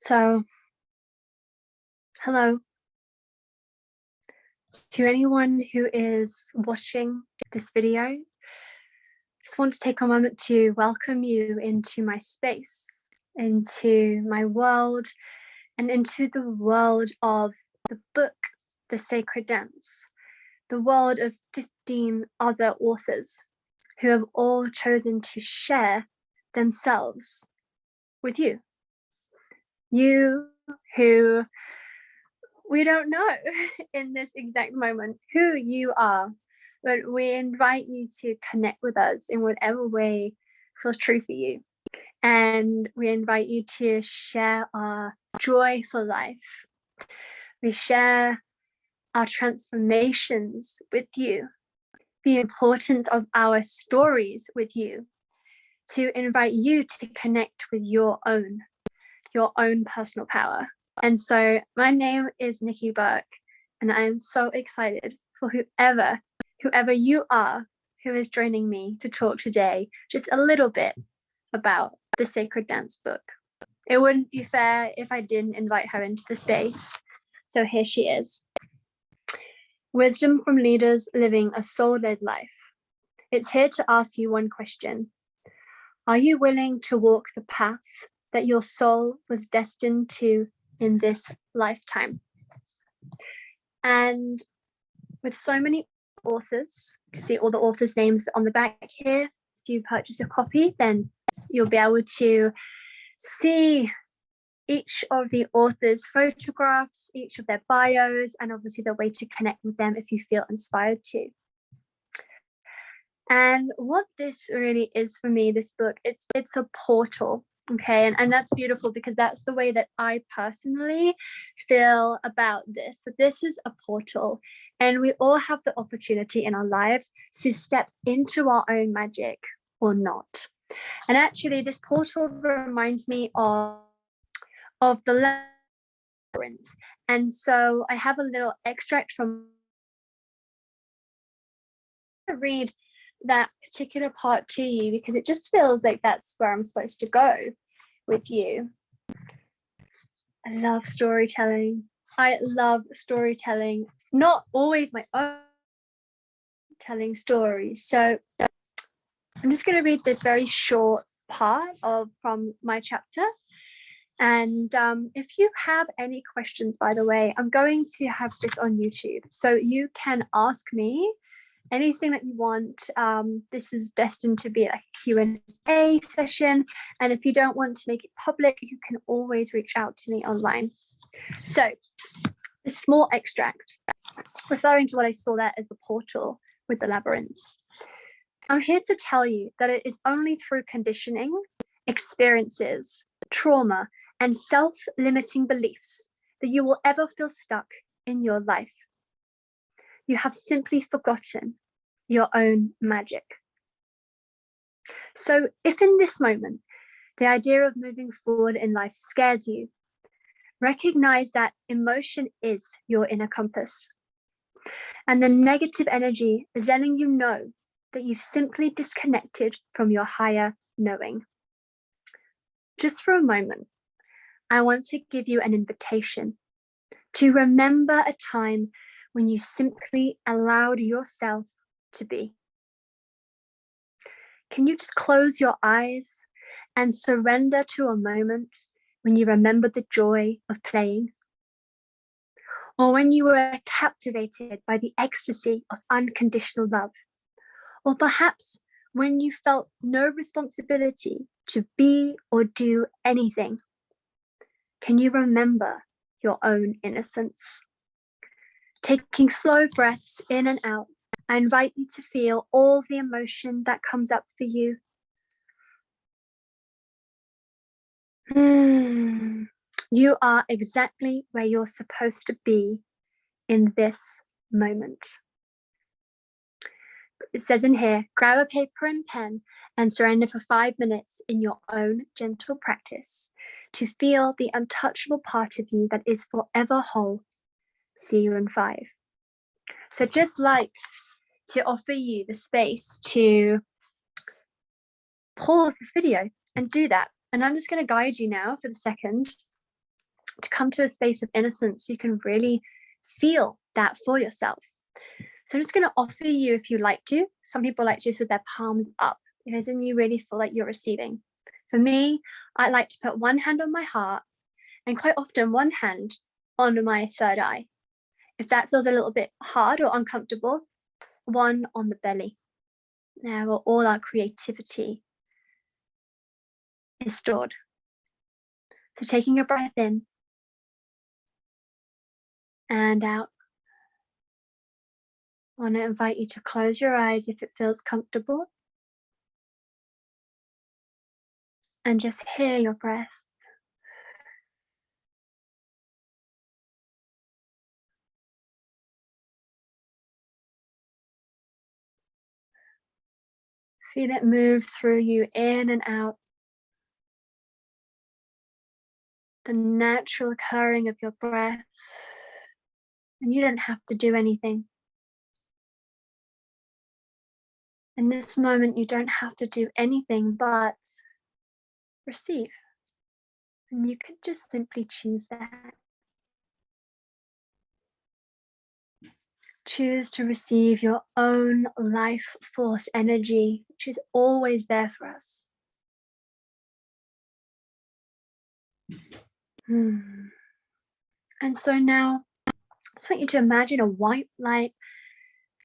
So, hello to anyone who is watching this video. Just want to take a moment to welcome you into my space, into my world, and into the world of the book, The Sacred Dance, the world of 15 other authors who have all chosen to share themselves with you. You who we don't know in this exact moment who you are, but we invite you to connect with us in whatever way feels true for you. And we invite you to share our joy for life. We share our transformations with you, the importance of our stories with you, to invite you to connect with your own personal power. And so my name is Nikki Burke, and I am so excited for whoever you are who is joining me to talk today just a little bit about the Sacred Dance book. It wouldn't be fair if I didn't invite her into the space. So here she is. Wisdom from leaders living a soul-led life. It's here to ask you one question. Are you willing to walk the path that your soul was destined to in this lifetime? And with so many authors, you can see all the authors' names on the back here. If you purchase a copy, then you'll be able to see each of the authors' photographs, each of their bios, and obviously the way to connect with them if you feel inspired to. And what this really is for me, this book, it's a portal. Okay, and that's beautiful because that's the way that I personally feel about this, that this is a portal and we all have the opportunity in our lives to step into our own magic or not. And actually this portal reminds me of the labyrinth. And so I have a little extract from read that particular part to you because it just feels like that's where I'm supposed to go with you. I love storytelling. Not always my own telling stories. So I'm just going to read this very short part from my chapter. And if you have any questions, by the way, I'm going to have this on YouTube. So you can ask me anything that you want. This is destined to be like a Q&A session. And if you don't want to make it public, you can always reach out to me online. So a small extract, referring to what I saw there as the portal with the labyrinth. I'm here to tell you that it is only through conditioning, experiences, trauma, and self-limiting beliefs that you will ever feel stuck in your life. You have simply forgotten your own magic. So if in this moment, the idea of moving forward in life scares you, recognize that emotion is your inner compass. And the negative energy is letting you know that you've simply disconnected from your higher knowing. Just for a moment, I want to give you an invitation to remember a time when you simply allowed yourself to be. Can you just close your eyes and surrender to a moment when you remembered the joy of playing? Or when you were captivated by the ecstasy of unconditional love? Or perhaps when you felt no responsibility to be or do anything? Can you remember your own innocence? Taking slow breaths in and out, I invite you to feel all the emotion that comes up for you. You are exactly where you're supposed to be in this moment. It says in here, grab a paper and pen and surrender for 5 minutes in your own gentle practice to feel the untouchable part of you that is forever whole. See you in 5. So just like to offer you the space to pause this video and do that. And I'm just going to guide you now for the second. to come to a space of innocence, you can really feel that for yourself. So I'm just going to offer you, if you like to, some people like just with their palms up, as in you really feel like you're receiving. For me, I like to put one hand on my heart and quite often one hand on my third eye. If that feels a little bit hard or uncomfortable, one on the belly. Now, where all our creativity is stored. So taking a breath in and out. I want to invite you to close your eyes if it feels comfortable. And just hear your breath. Feel it move through you, in and out. The natural occurring of your breath. And you don't have to do anything. In this moment, you don't have to do anything but receive. And you can just simply choose that. Choose to receive your own life force energy, which is always there for us. And so now, I just want you to imagine a white light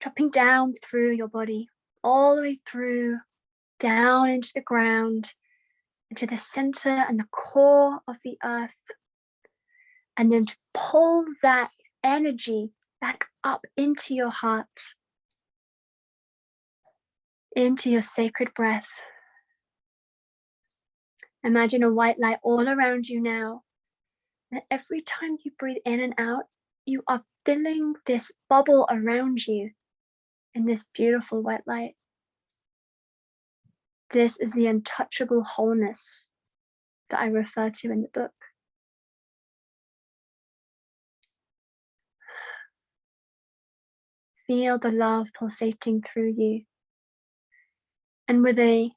dropping down through your body, all the way through, down into the ground, into the center and the core of the earth. And then to pull that energy back up into your heart, into your sacred breath. Imagine a white light all around you now. And every time you breathe in and out, you are filling this bubble around you in this beautiful white light. This is the untouchable wholeness that I refer to in the book. Feel the love pulsating through you. And with a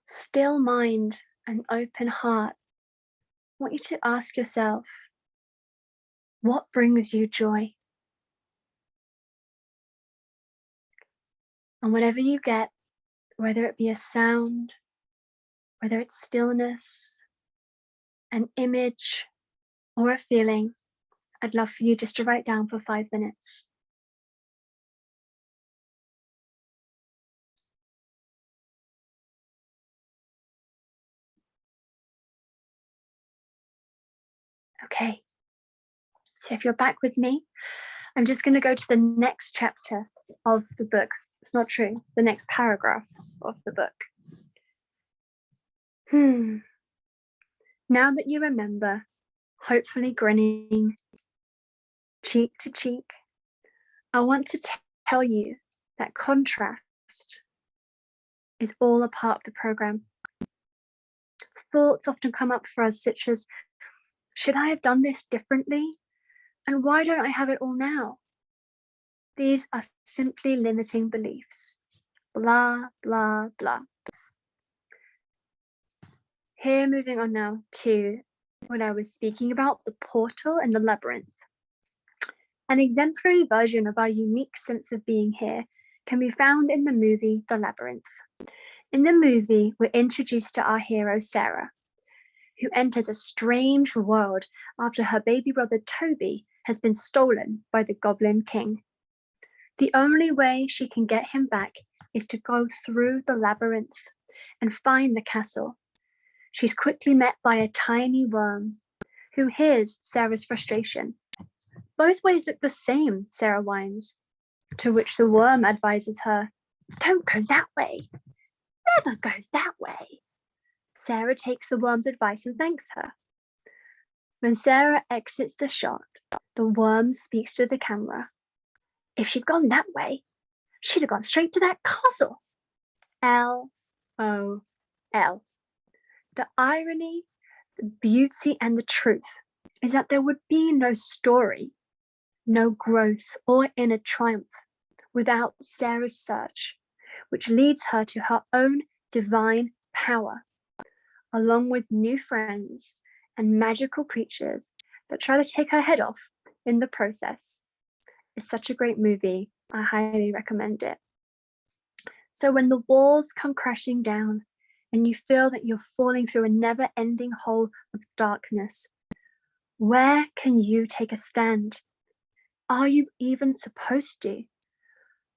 still mind and open heart, I want you to ask yourself, what brings you joy? And whatever you get, whether it be a sound, whether it's stillness, an image, or a feeling, I'd love for you just to write down for 5 minutes. Okay, so if you're back with me, I'm just going to go to the next chapter of the book. It's not true, the next paragraph of the book. Now that you remember, hopefully grinning cheek to cheek, I want to tell you that contrast is all a part of the program. Thoughts often come up for us, such as, should I have done this differently? And why don't I have it all now? These are simply limiting beliefs. Blah, blah, blah. Here, moving on now to what I was speaking about, the portal and the labyrinth. An exemplary version of our unique sense of being here can be found in the movie The Labyrinth. In the movie, we're introduced to our hero, Sarah, who enters a strange world after her baby brother Toby has been stolen by the Goblin King. The only way she can get him back is to go through the labyrinth and find the castle. She's quickly met by a tiny worm who hears Sarah's frustration. Both ways look the same, Sarah whines, to which the worm advises her, don't go that way. Never go that way. Sarah takes the worm's advice and thanks her. When Sarah exits the shot, the worm speaks to the camera. If she'd gone that way, she'd have gone straight to that castle. LOL. The irony, the beauty, and the truth is that there would be no story, no growth or inner triumph without Sarah's search, which leads her to her own divine power, along with new friends and magical creatures but try to take her head off in the process. It's such a great movie. I highly recommend it. So when the walls come crashing down and you feel that you're falling through a never-ending hole of darkness, where can you take a stand? Are you even supposed to?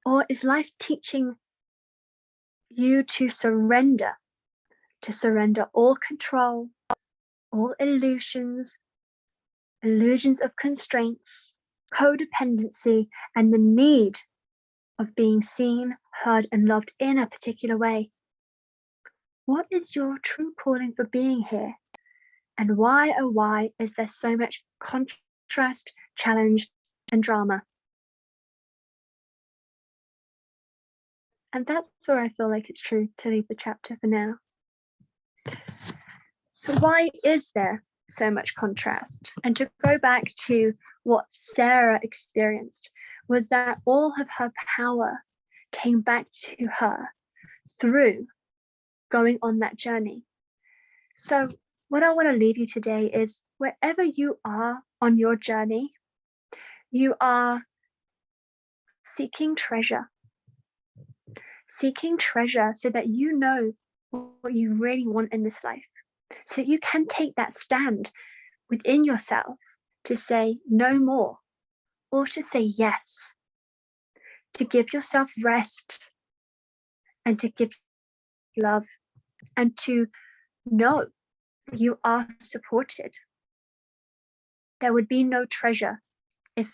Or is life teaching you to surrender all control, all illusions of constraints, codependency, and the need of being seen, heard, and loved in a particular way? What is your true calling for being here? And why, oh why, is there so much contrast, challenge, and drama? And that's where I feel like it's true to leave the chapter for now. But why is there so much contrast? And to go back to what Sarah experienced, was that all of her power came back to her through going on that journey. So what I want to leave you today is, wherever you are on your journey, you are seeking treasure so that you know what you really want in this life, so that you can take that stand within yourself to say no more, or to say yes, to give yourself rest, and to give love, and to know you are supported. There would be no treasure if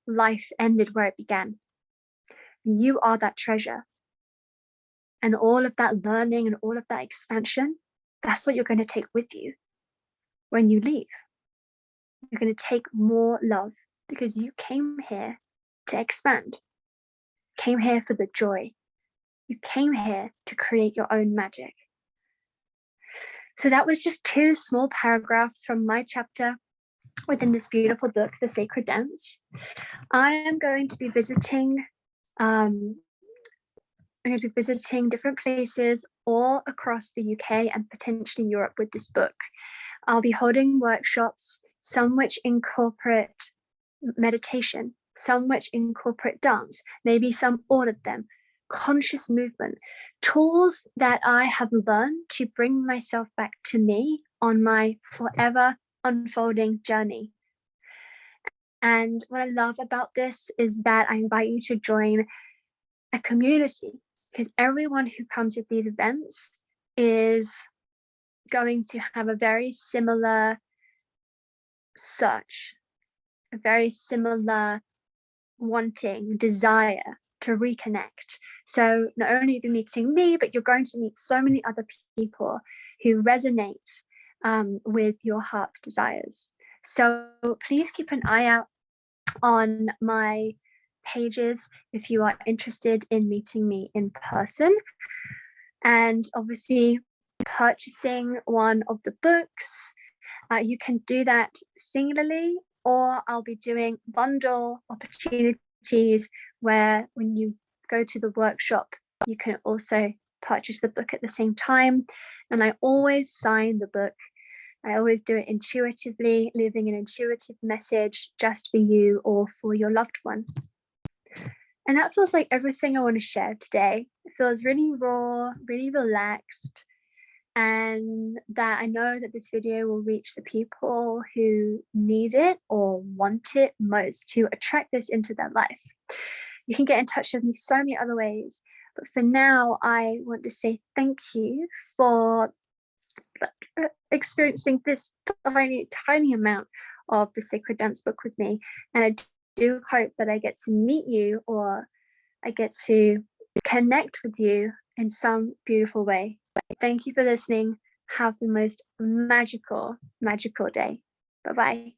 life ended where it began. You are that treasure. And all of that learning and all of that expansion, that's what you're going to take with you when you leave. You're going to take more love, because you came here to expand. Came here for the joy. You came here to create your own magic. So that was just 2 small paragraphs from my chapter within this beautiful book, The Sacred Dance. I am going to be visiting different places all across the UK and potentially Europe with this book. I'll be holding workshops, some which incorporate meditation, some which incorporate dance, maybe all of them, conscious movement, tools that I have learned to bring myself back to me on my forever unfolding journey. And what I love about this is that I invite you to join a community, because everyone who comes to these events is going to have a very similar search, a very similar wanting, desire to reconnect. So not only are you meeting me, but you're going to meet so many other people who resonate with your heart's desires. So please keep an eye out on my pages if you are interested in meeting me in person, and obviously purchasing one of the books. You can do that singularly, or I'll be doing bundle opportunities where when you go to the workshop, you can also purchase the book at the same time. And I always sign the book. I always do it intuitively, leaving an intuitive message just for you or for your loved one. And that feels like everything I want to share today. It feels really raw, really relaxed, and that I know that this video will reach the people who need it or want it most, to attract this into their life. You can get in touch with me so many other ways, but for now, I want to say thank you for experiencing this tiny amount of the Sacred Dance book with me. And I do hope that I get to meet you, or I get to connect with you in some beautiful way. Thank you for listening. Have the most magical day. Bye-bye.